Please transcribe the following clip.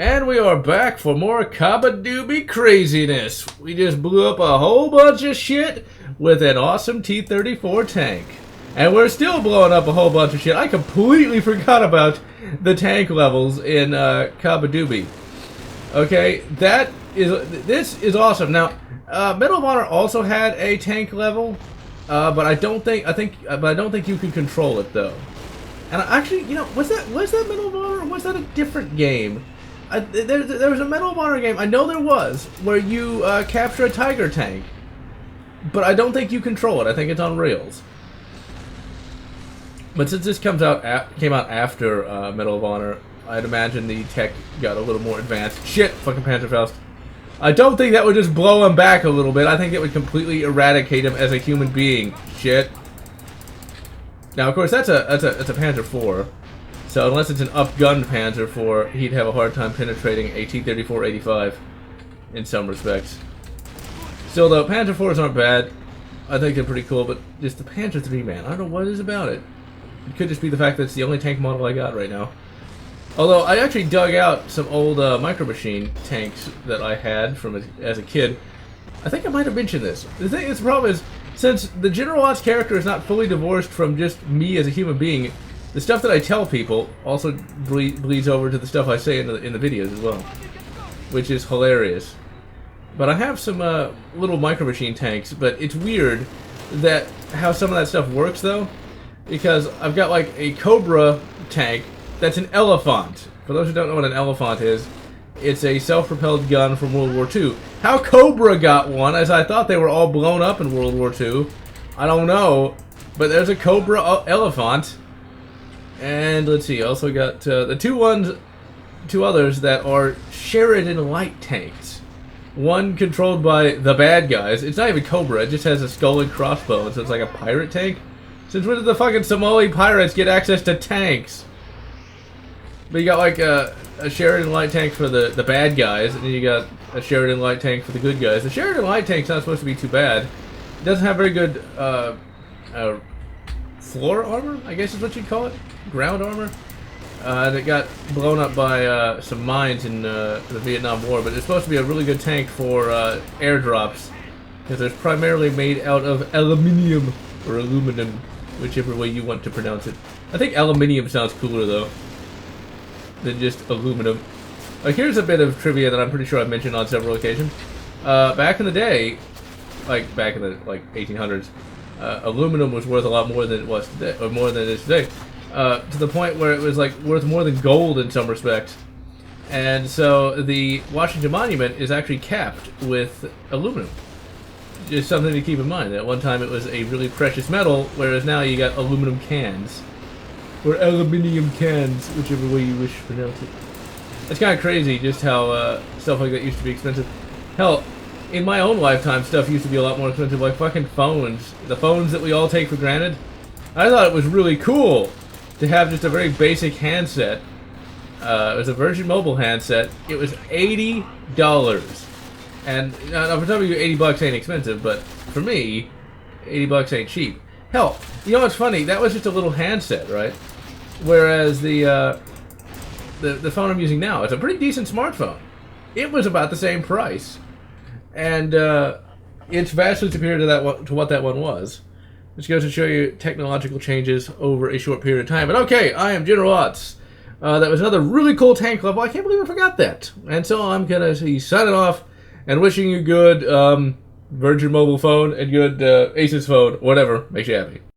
And we are back for more Kabadoobie craziness. We just blew up a whole bunch of shit with an awesome T-34 tank. And we're still blowing up a whole bunch of shit. I completely forgot about the tank levels in Kabadoobie. Okay, this is awesome. Now, Medal of Honor also had a tank level, but I don't think you can control it though. And actually, you know, was that Medal of Honor or was that a different game? There was a Medal of Honor game, I know there was, where you capture a Tiger tank. But I don't think you control it. I think it's on rails. But since this came out after Medal of Honor, I'd imagine the tech got a little more advanced. Shit, fucking Panzerfaust. I don't think that would just blow him back a little bit. I think it would completely eradicate him as a human being. Shit. Now, of course, that's a Panzer IV. So unless it's an up-gunned Panzer IV, he'd have a hard time penetrating a T-34-85 in some respects. Still, though, Panzer IVs aren't bad. I think they're pretty cool, but just the Panzer III, man, I don't know what it is about it. It could just be the fact that it's the only tank model I got right now. Although, I actually dug out some old Micro Machine tanks that I had from as a kid. I think I might have mentioned this. The problem is, since the GeneralLotz character is not fully divorced from just me as a human being, the stuff that I tell people also bleeds over to the stuff I say in the videos as well, which is hilarious. But I have some little Micro Machine tanks, but it's weird that how some of that stuff works though, because I've got like a Cobra tank that's an Elephant. For those who don't know what an Elephant is, it's a self-propelled gun from World War II. How Cobra got one, as I thought they were all blown up in World War II, I don't know, but there's a Cobra Elephant. And let's see, also got the two others that are Sheridan light tanks. One controlled by the bad guys. It's not even Cobra, it just has a skull and crossbones, so it's like a pirate tank. Since when did the fucking Somali pirates get access to tanks? But you got like a Sheridan light tank for the bad guys, and then you got a Sheridan light tank for the good guys. The Sheridan light tank's not supposed to be too bad. It doesn't have very good floor armor, I guess is what you'd call it. Ground armor. That got blown up by some mines in the Vietnam War, but it's supposed to be a really good tank for airdrops, because it's primarily made out of aluminium, or aluminum, whichever way you want to pronounce it. I think aluminium sounds cooler though than just aluminum. Here's a bit of trivia that I'm pretty sure I've mentioned on several occasions. Back in the day, like back in the 1800s, aluminum was worth a lot more than it was today, or more than it is today. To the point where it was like worth more than gold in some respects. And so the Washington Monument is actually capped with aluminum. Just something to keep in mind. At one time it was a really precious metal, whereas now you got aluminum cans. Or aluminium cans, whichever way you wish to pronounce it. It's kind of crazy just how stuff like that used to be expensive. Hell, in my own lifetime stuff used to be a lot more expensive, like fucking phones. The phones that we all take for granted. I thought it was really cool to have just a very basic handset. It was a Virgin Mobile handset. It was $80. And for some of you, $80 ain't expensive, but for me, $80 ain't cheap. Hell, you know what's funny? That was just a little handset, right? Whereas the phone I'm using now is a pretty decent smartphone. It was about the same price, and it's vastly superior to what that one was. Which goes to show you technological changes over a short period of time. But okay, I am GeneralLotz. That was another really cool tank level. I can't believe I forgot that. And so I'm going to be signing off and wishing you good Virgin Mobile phone and good Asus phone, whatever makes you happy.